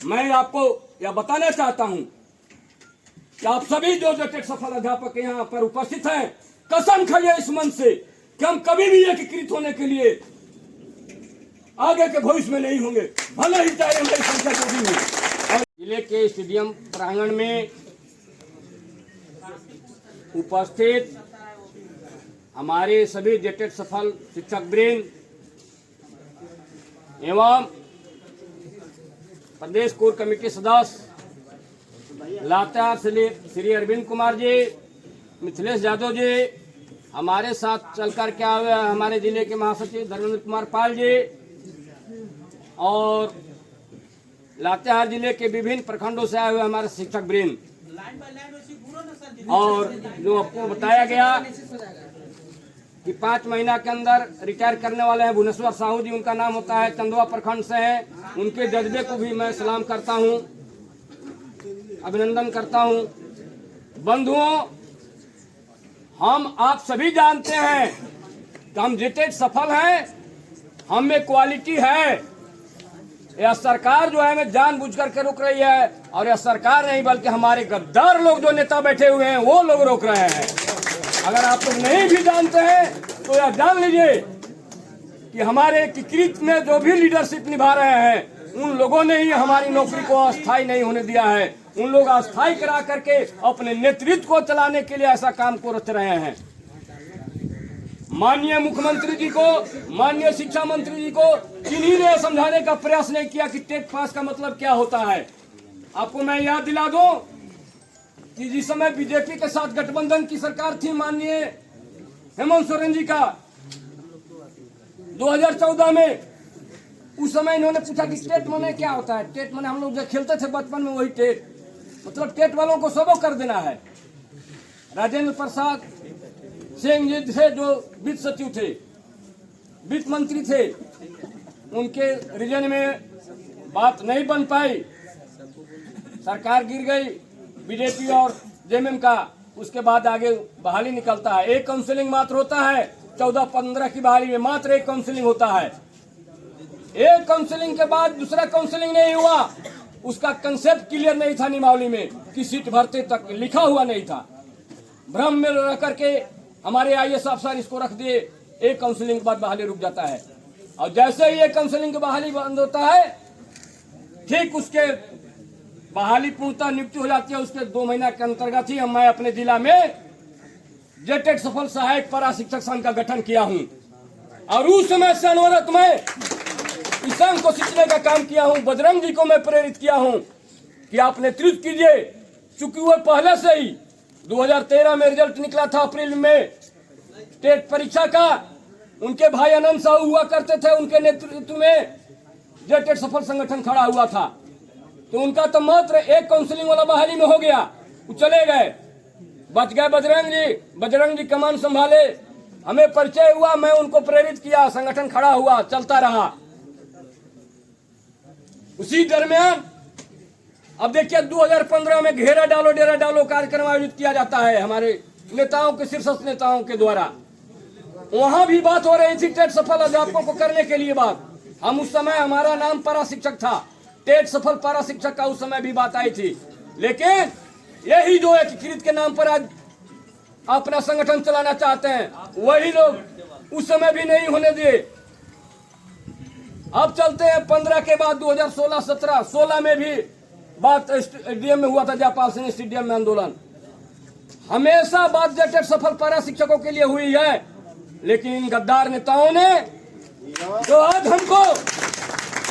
मैं आपको यह बताना चाहता हूं कि आप सभी जो टेट सफल अध्यापक यहाँ पर उपस्थित हैं, कसम खाइए इस मन से कि हम कभी भी एकीकृत होने के लिए आगे के भविष्य में नहीं होंगे, भले ही चाहे हमारी संख्या जो भी हो। और जिले के स्टेडियम प्रांगण में उपस्थित हमारे सभी जेटेट सफल शिक्षक वृंद एवं प्रदेश कोर कमेटी सदस्य लातेहार श्री अरविंद कुमार जी, मिथिलेश यादव जी, हमारे साथ चलकर के आए हुए हमारे जिले के महासचिव धर्मेंद्र कुमार पाल जी और लातेहार जिले के विभिन्न प्रखंडों से आए हुए हमारे शिक्षक वृंद, और जो आपको बताया गया कि 5 महीना के अंदर रिटायर करने वाले हैं भुवनेश्वर साहू जी, उनका नाम होता है, चंदवा प्रखंड से हैं। उनके जज्बे को भी मैं सलाम करता हूं, अभिनंदन करता हूं। बंधुओं, हम आप सभी जानते हैं कि हम जेटेट सफल हैं, हम में क्वालिटी है। यह सरकार जो है हमें जानबूझकर के रोक रही है, और यह सरकार नहीं बल्कि हमारे गद्दार लोग जो नेता बैठे हुए हैं वो लोग रोक रहे हैं। अगर आप लोग नहीं भी जानते हैं तो यह जान लीजिए कि हमारे एकीकृत में जो भी लीडरशिप निभा रहे हैं उन लोगों ने ही हमारी नौकरी को अस्थायी नहीं होने दिया है। उन लोग अस्थायी करा करके अपने नेतृत्व को चलाने के लिए ऐसा काम को रच रहे हैं। माननीय मुख्यमंत्री जी को, माननीय शिक्षा मंत्री जी को किन्हीं ने समझाने का प्रयास नहीं किया कि टेट पास का मतलब क्या होता है। आपको मैं याद दिला दूं कि जिस समय बीजेपी के साथ गठबंधन की सरकार थी माननीय हेमंत सोरेन जी का 2014 में, उस समय इन्होंने पूछा कि टेट माने क्या होता है। टेट माने हम लोग जो खेलते थे बचपन में वही टेट, मतलब टेट वालों को सबक कर देना है। राजेंद्र प्रसाद सिंह जी थे जो वित्त सचिव थे, वित्त मंत्री थे, उनके रीजन में बात नहीं बन पाई, सरकार गिर गई बीजेपी और जेएमएम का। उसके बाद आगे बहाली निकलता है, एक काउंसिलिंग मात्र होता है, 14-15 की बहाली में मात्र एक काउंसिलिंग होता है। एक काउंसिलिंग के बाद दूसरा काउंसिलिंग नहीं हुआ, उसका कंसेप्ट क्लियर नहीं था नियमावली में कि सीट भरते तक लिखा हुआ नहीं था। भ्रम में रह करके हमारे आईएएस अफसर इसको रख दिए, एक काउंसिलिंग के बाद बहाली रुक जाता है, और जैसे ही एक काउंसिलिंग की बहाली बंद होता है ठीक उसके बहाली पूर्णतः नियुक्ति हो जाती है। उसके 2 महीना के अंतर्गत ही मैं अपने जिला में जेटेट सफल सहायक पारा शिक्षक संघ का गठन किया हूं, और उस समय से अनवरत मैं इस संघ को सींचने का काम किया हूं। बजरंग जी को मैं प्रेरित किया हूं कि आप नेतृत्व कीजिए, चूंकि वो पहले से ही 2013 में रिजल्ट निकला था अप्रैल में टेट परीक्षा का, उनके भाई अनंत साहू हुआ करते थे, उनके नेतृत्व में जेटेट सफल संगठन खड़ा हुआ था। तो उनका तो मात्र एक काउंसिलिंग वाला बहाली में हो गया, वो चले गए, बच गए बजरंग जी कमान संभाले, हमें परिचय हुआ, मैं उनको प्रेरित किया, संगठन खड़ा हुआ, चलता रहा। उसी दरमियान अब देखिए 2015 में घेरा डालो डेरा डालो कार्यक्रम आयोजित किया जाता है हमारे नेताओं के, शीर्षस्थ नेताओं के द्वारा। वहां भी बात हो रही थी टेट सफल अध्यापकों को करने के लिए बात। हम उस समय, हमारा नाम पारा शिक्षक था, टेट सफल पारा शिक्षक का उस समय भी बात आई थी। लेकिन यही जो एकीकृत के नाम पर आज अपना संगठन चलाना चाहते हैं, वही लोग उस समय भी नहीं होने दिए। अब चलते हैं 15 के बाद 2016-17, 16 में भी बात स्टेडियम में हुआ था, जयपाल सिंह स्टेडियम में आंदोलन। हमेशा बात जेटेट सफल पारा शिक्षकों के लिए हुई है, लेकिन इन गद्दार नेताओं ने जो आज हमको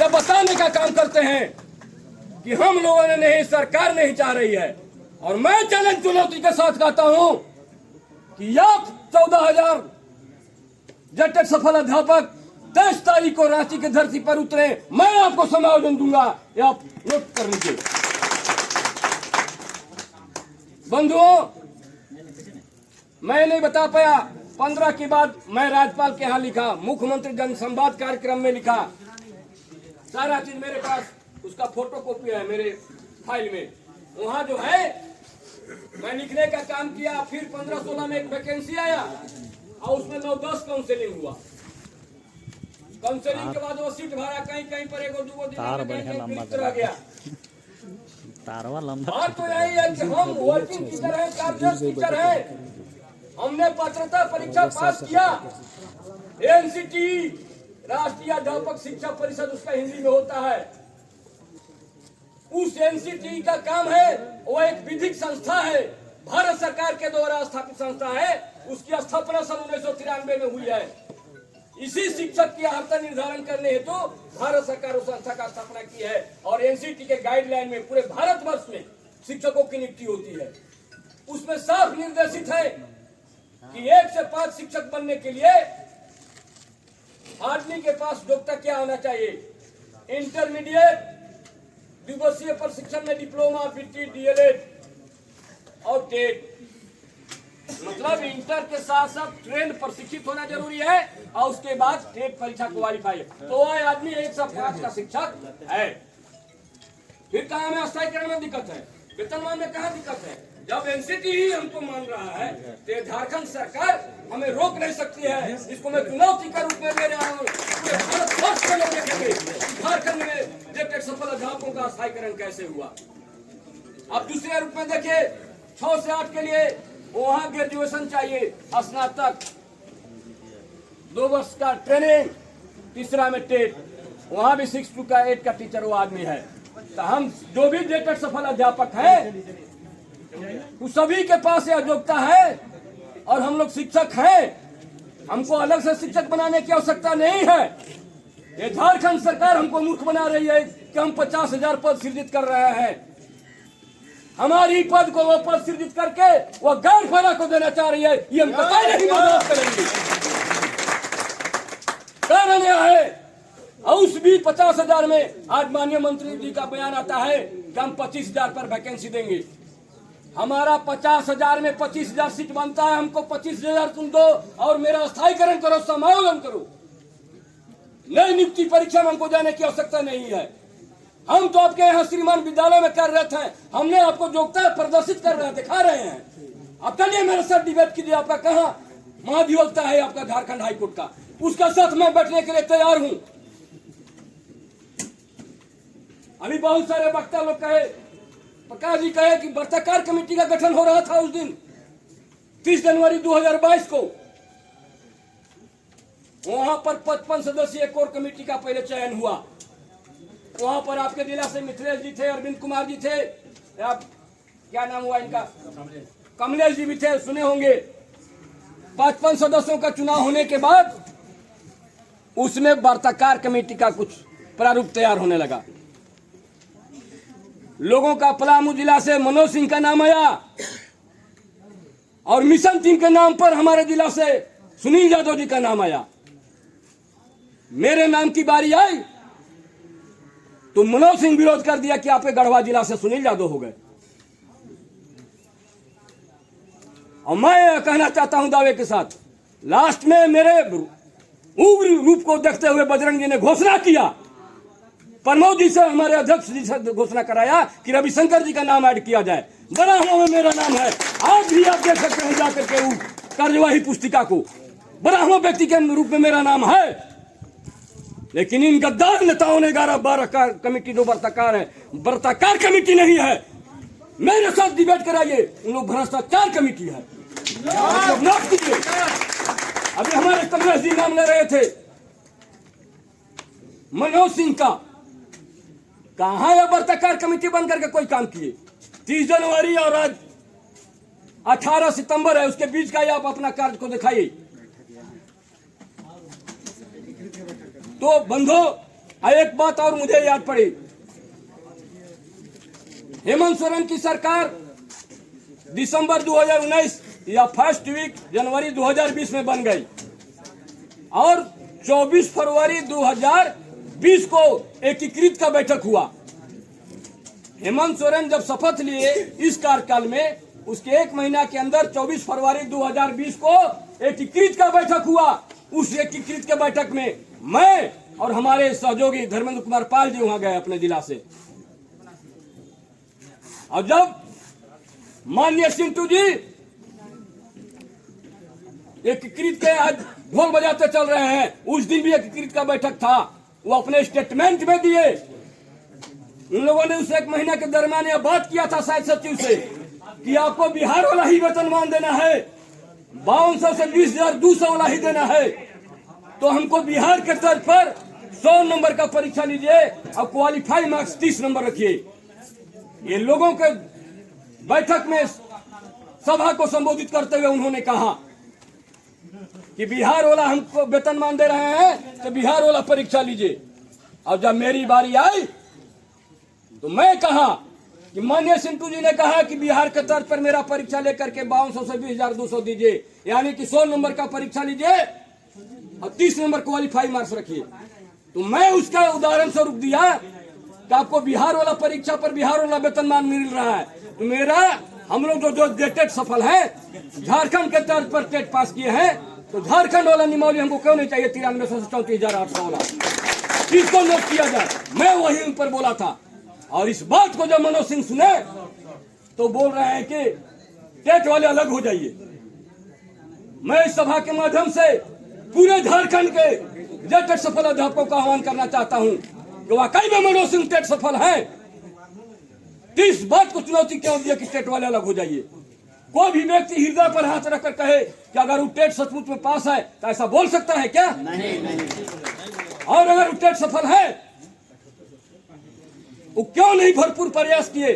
ये बताने का काम करते हैं कि हम लोगों ने नहीं, सरकार नहीं चाह रही है। और मैं चैलेंज चुनौती के साथ कहता हूं कि या 14,000 जेटेट सफल अध्यापक 10 तारीख को रांची की धरती पर उतरे, मैं आपको समायोजन दूंगा, ये आप नोट कर लीजिए। बंधुओं, मैं नहीं बता पाया, 15 के बाद मैं राज्यपाल के यहाँ लिखा, मुख्यमंत्री जन संवाद कार्यक्रम में लिखा, सारा चीज मेरे पास, उसका फोटो कॉपी है मेरे फाइल में। वहां जो है मैं लिखने का काम किया। फिर 15-16 में एक वैकेंसी आया और उसमें 9-10 काउंसिलिंग हुआ। काउंसलिंग के बाद वो सीट भरा, कहीं कहीं पर एगो दूगो दिन तार में बढ़िया कहीं लंबा रिक्त रह गया। तारवा लंबा। बात तो यही है कि हम वर्किंग टीचर हैं, कार्यरत टीचर हैं, हमने पात्रता परीक्षा पास किया। एनसीटी राष्ट्रीय अध्यापक शिक्षा परिषद उसका हिंदी में होता है। उस एनसीटी का काम है, वो एक विधिक संस्था है, भारत सरकार के द्वारा स्थापित संस्था है। उसकी स्थापना सन 1993 में हुई है। इसी शिक्षक की अर्हता निर्धारण करने हेतु तो भारत सरकार उस संस्था का स्थापना की है और एनसीटी के गाइडलाइन में पूरे भारतवर्ष में शिक्षकों की नियुक्ति होती है। उसमें साफ निर्देशित है कि 1 से 5 शिक्षक बनने के लिए आदमी के पास योग्यता क्या होना चाहिए। इंटरमीडिएट द्विवर्षीय प्रशिक्षण में डिप्लोमा, बीटी, डीएलएड और टेट, मतलब इंटर के साथ साथ ट्रेंड प्रशिक्षित होना जरूरी है और उसके बाद टेट परीक्षा क्वालिफाई। तो वह आदमी 1 से 5 का शिक्षक है। फिर कहा हमें स्थायीकरण में दिक्कत है, वेतनमान में कहा दिक्कत है। जब एनसीटी ही हमको मान रहा है तो झारखंड सरकार हमें रोक नहीं सकती है। इसको मैं चुनौती के रूप में ले रहा हूँ। झारखंड में जेटेट सफल अध्यापकों का स्थायीकरण कैसे हुआ। अब दूसरे रूप में देखिए, 6 से 8 के लिए वहाँ ग्रेजुएशन चाहिए, स्नातक, 2 वर्ष का ट्रेनिंग, तीसरा में टेट, वहाँ भी 6 to 8 का टीचर वो आदमी है। तो हम जो भी जेटेट सफल अध्यापक है उस सभी के पास यह योग्यता है और हम लोग शिक्षक हैं। हमको अलग से शिक्षक बनाने की आवश्यकता नहीं है। ये झारखंड सरकार हमको मूर्ख बना रही है कि हम 50,000 पद सृजित कर रहे हैं। हमारी पद को वो पद सृजित करके वो गैर फैला को देना चाह रही है। ये हम कतई नहीं बर्दाश्त करेंगे। कारण यह है, और उस भी 50,000 में आज माननीय मंत्री जी का बयान आता है कि हम 25,000 पर वैकेंसी देंगे। हमारा 50,000 में 25,000 सीट बनता है। हमको 25,000 तुम दो और मेरा स्थायीकरण करो, समायोजन करो। नई नियुक्ति परीक्षा में हमको जाने की आवश्यकता नहीं है। हम तो आपके यहाँ श्रीमान विद्यालय में कार्यरत हैं। हमने आपको योग्यता प्रदर्शित कर रहे हैं, दिखा रहे हैं। अब चलिए मेरे साथ डिबेट कीजिए। आपका कहाँ महाधिवक्ता है आपका झारखंड हाईकोर्ट का, उसका साथ मैं बैठने के लिए तैयार हूँ। अभी बहुत सारे वक्ता लोग कहे, प्रकाश जी कहे कि वार्ताकार कमेटी का गठन हो रहा था उस दिन 30 जनवरी 2022 को। वहां पर 55 सदस्यीय कोर कमेटी का पहले चयन हुआ। वहां पर आपके जिला से मिथिलेश जी थे, अरविंद कुमार जी थे, आप क्या नाम हुआ इनका, कमलेश जी भी थे, सुने होंगे। 55 सदस्यों का चुनाव होने के बाद उसमें वार्ताकार कमेटी का कुछ प्रारूप तैयार होने लगा। लोगों का पलामू जिला से मनोज सिंह का नाम आया और मिशन टीम के नाम पर हमारे जिला से सुनील यादव जी का नाम आया। मेरे नाम की बारी आई तो मनोज सिंह विरोध कर दिया कि आपके गढ़वा जिला से सुनील यादव हो गए। और मैं कहना चाहता हूं दावे के साथ, लास्ट में मेरे उग्र रूप को देखते हुए बजरंग जी ने घोषणा किया, प्रमोद जी से, हमारे अध्यक्ष जी से घोषणा कराया कि रविशंकर जी का नाम ऐड किया जाए। बराहमो में मेरा नाम है। आज भी आप देख सकते हैं जाकर के उस कार्यवाही पुस्तिका को, बराहमो व्यक्ति के रूप में मेरा नाम है। लेकिन इन गद्दार नेताओं ने 11-12 कमेटी जो वार्ताकार है, वार्ताकार कमेटी नहीं है। मेरे साथ डिबेट कराइए, उन लोग भ्रष्टाचार कमेटी है। अभी हमारे कमलेश जी नाम ले रहे थे मनोज सिंह का, कहां यह वार्ताकार कमेटी बन करके कोई काम किए। 30 जनवरी और आज 18 सितंबर है, उसके बीच का आप अपना कार्य को दिखाइए। तो बंधो, एक बात और मुझे याद पड़ी। हेमंत सोरेन की सरकार दिसंबर 2019 या फर्स्ट वीक जनवरी 2020 में बन गई और 24 फरवरी 2020 को एकीकृत का बैठक हुआ। हेमंत सोरेन जब शपथ लिए इस कार्यकाल में, उसके 1 महीना के अंदर 24 फरवरी 2020 को एकीकृत का बैठक हुआ। उस एकीकृत के बैठक में मैं और हमारे सहयोगी धर्मेंद्र कुमार पाल जी वहां गए अपने जिला से। और जब माननीय सिंटू जी एकीकृत के आज ढोल बजाते चल रहे हैं। उस दिन भी एकीकृत का बैठक था, वो अपने स्टेटमेंट में दिए। उन लोगों ने उस 1 महीने के दरमियान यह बात किया था शायद सचिव से कि आपको बिहार वाला ही वेतनमान देना है, 5200 से 20,200 वाला ही देना है। तो हमको बिहार के तर्ज पर 100 नंबर का परीक्षा लीजिए और क्वालिफाई मार्क्स 30 नंबर रखिए। ये लोगों के बैठक में सभा को संबोधित करते हुए उन्होंने कहा कि बिहार वाला हमको वेतनमान दे रहे हैं तो बिहार वाला परीक्षा लीजिए। और जब मेरी बारी आई तो मैं कहा कि माननीय सिंटू जी ने कहा कि बिहार के तर्ज पर मेरा परीक्षा लेकर के 5200 से 20,200 दीजिए, यानी कि 100 नंबर का परीक्षा लीजिए और 30 नंबर क्वालिफाई मार्क्स रखिए। तो मैं उसका उदाहरण स्वरूप दिया कि आपको बिहार वाला परीक्षा पर बिहार वाला वेतनमान मिल रहा है। तो मेरा हम लोग जो टेट सफल है, झारखंड के तर्ज पर टेट पास किए हैं, तो झारखंड वाला नियमावली हमको क्यों नहीं चाहिए 9300 से 34,800 वाला, किसको नोट किया जाए। मैं वहीं ऊपर बोला था। और इस बात को जब मनोज सिंह सुने तो बोल रहे हैं कि टेट वाले अलग हो जाइए। मैं इस सभा के माध्यम से पूरे झारखंड के जो टेट सफल अध्यापकों का आह्वान करना चाहता हूं कि वाकई में मनोज सिंह टेट सफल है। तो इस बात को चुनौती क्यों दिया कि टेट वाले अलग हो जाइए। कोई भी व्यक्ति हृदय पर हाथ रखकर कहे कि अगर वो टेट सचमुच में पास है तो ऐसा बोल सकता है क्या? नहीं। और अगर वो टेट सफल है वो क्यों नहीं भरपूर प्रयास किए?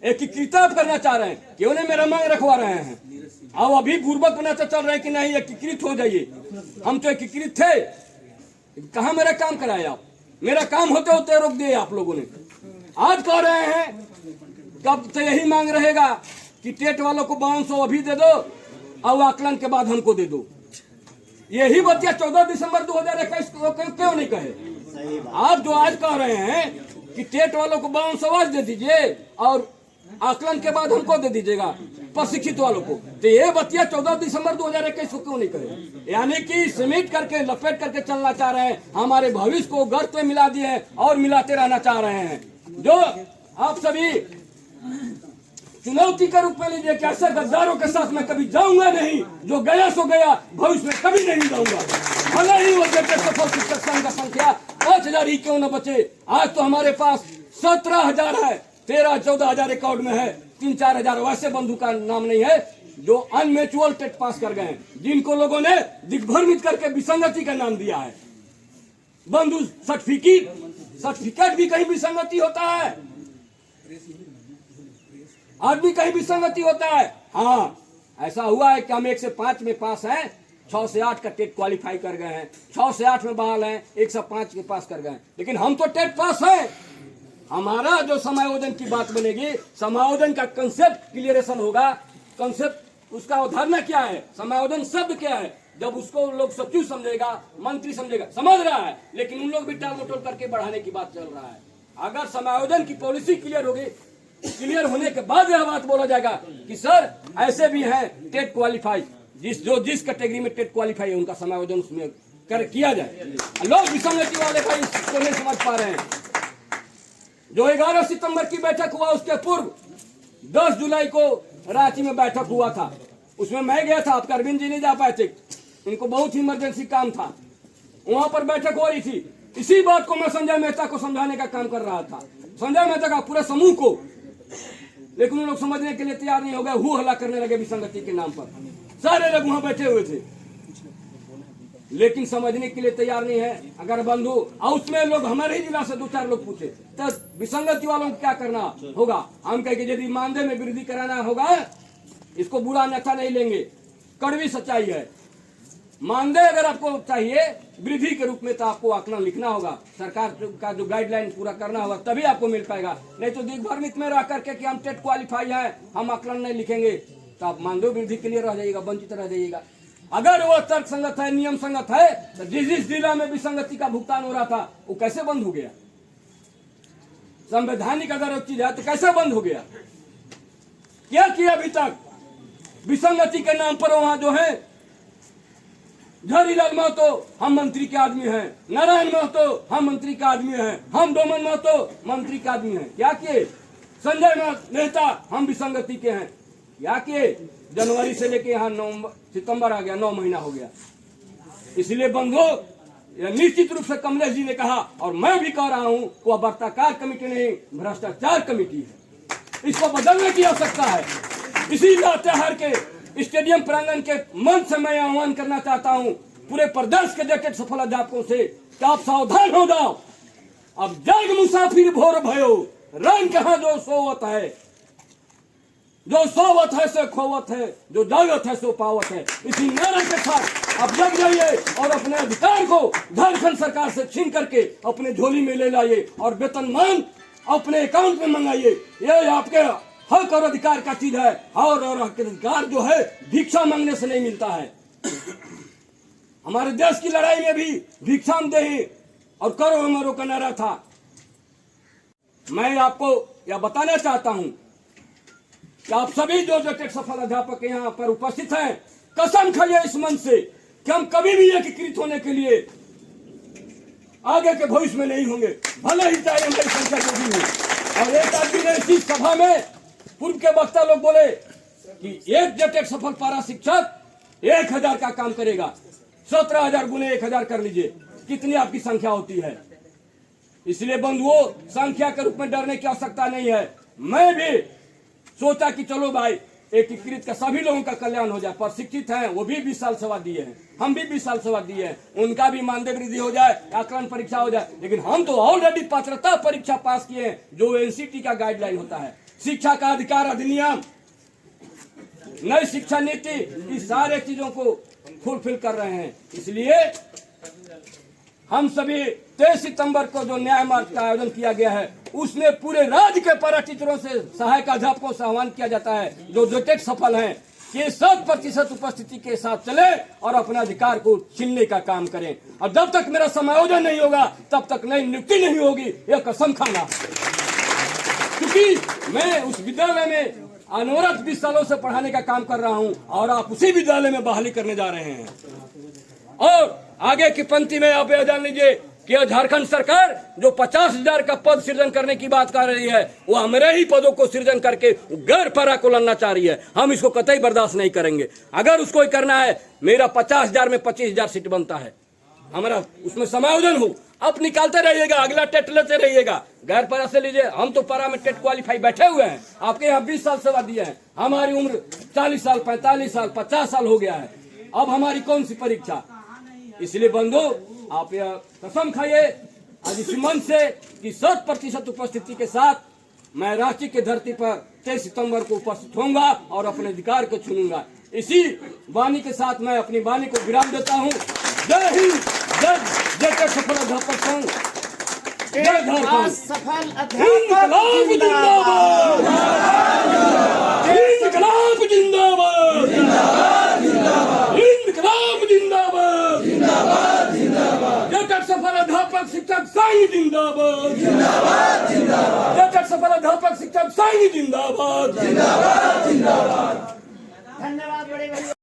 एकीकृत करना चाह रहे हैं, क्यों नहीं मेरा मांग रखवा रहे हैं? अब अभी पूर्वक बनाते चल रहे हैं कि नहीं एकीकृत हो जाइए। हम तो एकीकृत थे, कहां मेरा काम कराया आप? मेरा काम होते होते रोक दिए आप लोगों ने। आज कह रहे हैं कब तो यही मांग रहेगा कि टेट वालों को 5200 अभी दे दो और आकलन के बाद हमको दे दो। यही बतिया 14 दिसंबर 2021 को क्यों नहीं कहे? आप जो आज कह रहे हैं कि टेट वालों को 5200 आज दे दीजिए और आकलन के बाद हमको दे दीजिएगा प्रशिक्षित वालों को, तो ये बतिया 14 दिसंबर 2021 को क्यों नहीं कहे? यानी कि समेट करके लपेट करके चलना चाह रहे हैं, हमारे भविष्य को गर्त में मिला दिए हैं और मिलाते रहना चाह रहे हैं। जो आप सभी चुनौती के रूप में लीजिए कि ऐसे गद्दारों के साथ मैं कभी जाऊंगा नहीं, जो गया सो गया, भविष्य में कभी नहीं जाऊंगा। भले ही वो सफल शिक्षक संघ का संख्या 5,000 ही क्यों न बचे। आज तो हमारे पास 17,000 है, 13-14,000 रिकॉर्ड में है, 3-4,000 वैसे बंधु का नाम नहीं है जो अनमेचुअल टेट पास कर गए, जिनको लोगों ने दिग्भ्रमित करके विसंगति का नाम दिया है। बंधु सर्टिफिकेट भी कहीं विसंगति होता है, आदमी कहीं विसंगति होता है। हाँ, ऐसा हुआ है कि हम 1 से 5 में पास हैं, 6 से 8 का टेट क्वालिफाई कर गए हैं, 6 से 8 में बहाल हैं, 1 से 5 के पास कर गए। लेकिन हम तो टेट पास हैं। हमारा जो समायोजन की बात बनेगी, समायोजन का कंसेप्ट क्लियरेशन होगा। कंसेप्ट उसका अवधारणा क्या है, समायोजन शब्द क्या है, जब उसको लोग सचिव समझेगा, मंत्री समझेगा, समझ रहा है। लेकिन उन लोग भी टाल मटोल करके बढ़ाने की बात चल रहा है। अगर समायोजन की पॉलिसी क्लियर होगी, क्लियर होने के बाद यह बात बोला जाएगा कि सर ऐसे भी हैं टेट क्वालिफाई, जिस कैटेगरी में टेट क्वालिफाई है उनका समायोजन उसमें किया जाए। लोग विसंगति वाले भाई इसको नहीं समझ पा रहे हैं। जो 11 सितंबर की बैठक हुआ उसके पूर्व 10 जुलाई को रांची में बैठक हुआ था, उसमें मैं गया था, आपका अरविंद जी नहीं जा पाए थे, इनको बहुत ही इमरजेंसी काम था। वहां पर बैठक हो रही थी। इसी बात को मैं संजय मेहता को समझाने का काम कर रहा था, संजय मेहता का पूरे समूह को। लेकिन उन लोग समझने के लिए तैयार नहीं हो गए, हु हल्ला करने लगे विसंगति के नाम पर। सारे लोग वहां बैठे हुए थे लेकिन समझने के लिए तैयार नहीं है। अगर बंधु और उसमें लोग हमारे ही जिला से 2-4 लोग पूछे तो विसंगति वालों को क्या करना होगा, हम कहेंगे यदि मानदेय में वृद्धि कराना होगा, इसको बुरा अन्यथा नहीं लेंगे, कड़वी सच्चाई है। मानदेय अगर आपको चाहिए वृद्धि के रूप में तो आपको आकलन लिखना होगा, सरकार का जो गाइडलाइन पूरा करना होगा, तभी आपको मिल पाएगा। नहीं तो दिग्भ्रमित में रह करके कि हम टेट क्वालिफाई है, हम आकलन नहीं लिखेंगे, तो आप मानदेय वृद्धि के लिए रह जाइएगा, वंचित रह जाइएगा। अगर वो तर्क संगत है, नियम संगत है, तो जिस जिला में विसंगति का भुगतान हो रहा था वो कैसे बंद हो गया? संवैधानिक अगर एक चीज है तो कैसे बंद हो गया? क्या किया अभी तक? विसंगति के नाम पर वहां जो है झरीलाल महतो हम मंत्री के आदमी हैं, नारायण महतो हम मंत्री का आदमी हैं, हम डोमन महतो मंत्री का आदमी हैं। क्या किए? संजय मेहता हम विसंगति के हैं। क्या किए? जनवरी से लेके यहाँ 9 सितंबर आ गया, 9 महीना हो गया। इसलिए बंधुओं, यह निश्चित रूप से कमलेश जी ने कहा और मैं भी कह रहा हूं, वह वार्ताकार कमेटी नहीं, भ्रष्टाचार कमेटी है। इसको बदलने की आवश्यकता है। इसी लातेहार के स्टेडियम प्रांगण के मंच से मैं आह्वान करना चाहता हूं पूरे प्रदेश के जेटेड सफल अध्यापकों से कि आप सावधान हो जाओ। अब जग मुसाफिर भोर भयो, रंग कहाँ जो सोवत है, जो सोवत है से खोवत है, जो जागत है सो पावत है। इसी नारे के साथ आप जग जाइए और अपने अधिकार को झारखंड सरकार से छीन करके अपने झोली में ले लाइए और वेतनमान अपने अकाउंट में मंगाइए। यह आपके हक और अधिकार का चीज है। और अधिकार जो है भिक्षा मांगने से नहीं मिलता है। हमारे देश की लड़ाई में भी भिक्षामदेही और करो हमारो का नारा था। मैं आपको यह बताना चाहता हूं कि आप सभी जो जेटेड सफल अध्यापक यहाँ पर उपस्थित हैं, कसम खाइए इस मंच से कि हम कभी भी एकीकृत होने के लिए आगे के भविष्य में नहीं होंगे, भले ही चाहे हमारी संख्या जो भी हो। और एक आदमी ने इसी सभा में पूर्व के वक्ता लोग बोले कि एक जेटेड सफल पारा शिक्षक 1000 का काम करेगा। 17,000 गुने 1000 कर लीजिए, कितनी आपकी संख्या होती है। इसलिए बंधुओं, संख्या के रूप में डरने की आवश्यकता नहीं है। मैं भी सोचा कि चलो भाई एकीकृत का सभी लोगों का कल्याण हो जाए। प्रशिक्षित हैं वो भी 20 साल सेवा दिए हैं, हम भी 20 साल सेवा दिए हैं, उनका भी मानदेय वृद्धि हो जाए, आकलन परीक्षा हो जाए। लेकिन हम तो ऑलरेडी पात्रता परीक्षा पास किए हैं, जो एनसीटी का गाइडलाइन होता है, शिक्षा का अधिकार अधिनियम, नई शिक्षा नीति, इस सारे चीजों को फुलफिल कर रहे हैं। इसलिए हम सभी 23 सितंबर को जो न्याय मार्च का आयोजन किया गया है, उसमें पूरे राज्य के पैरा टीचरों से, सहायक अध्यापकों से आह्वान किया जाता है जो जेटेड सफल हैं कि 100% उपस्थिति के साथ चले और अपने अधिकार को छीनने का काम करें। और जब तक मेरा समायोजन नहीं होगा तब तक नई नियुक्ति नहीं होगी, यह कसम खाना। क्योंकि मैं उस विद्यालय में अनवरत 20 सालों से पढ़ाने का काम कर रहा हूं और आप उसी विद्यालय में बहाली करने जा रहे हैं। और आगे की पंक्ति में आप यह जान लीजिए कि झारखंड सरकार जो 50,000 का पद सृजन करने की बात कर रही है, वो हमारे ही पदों को सृजन करके गैर पैरा को लाना चाह रही है। हम इसको कतई बर्दाश्त नहीं करेंगे। अगर उसको करना है, मेरा 50,000 में 25,000 सीट बनता है, हमारा उसमें समायोजन हो, आप निकालते रहिएगा, अगला टेट लेते रहिएगा। गैर पैरा से लीजिए, हम तो पैरा में टेट क्वालिफाई बैठे हुए हैं, आपके यहाँ 20 साल सेवा दिए हैं, हमारी उम्र 40 साल 45 साल 50 साल हो गया है, अब हमारी कौन सी परीक्षा। इसलिए बंधु, आप यह कसम खाइए आज इस मंच से कि 100% उपस्थिति के साथ मैं रांची की धरती पर 23 सितंबर को उपस्थित होऊंगा और अपने अधिकार को चुनूंगा। इसी वाणी के साथ मैं अपनी वाणी को विराम देता हूं। जय हिंद, जय जेटेड सफल अध्यापक संघ, जय झारखंड, सफल इनकलाब जिंदाबाद, इनकलाब जिंदाबाद, इनकलाब जिंदाबाद, जेटेड सफल अध्यापक शिक्षक संघ जिंदाबाद, जेटेड सफल अध्यापक शिक्षक संघ जिंदाबाद। धन्यवाद बड़े भाई।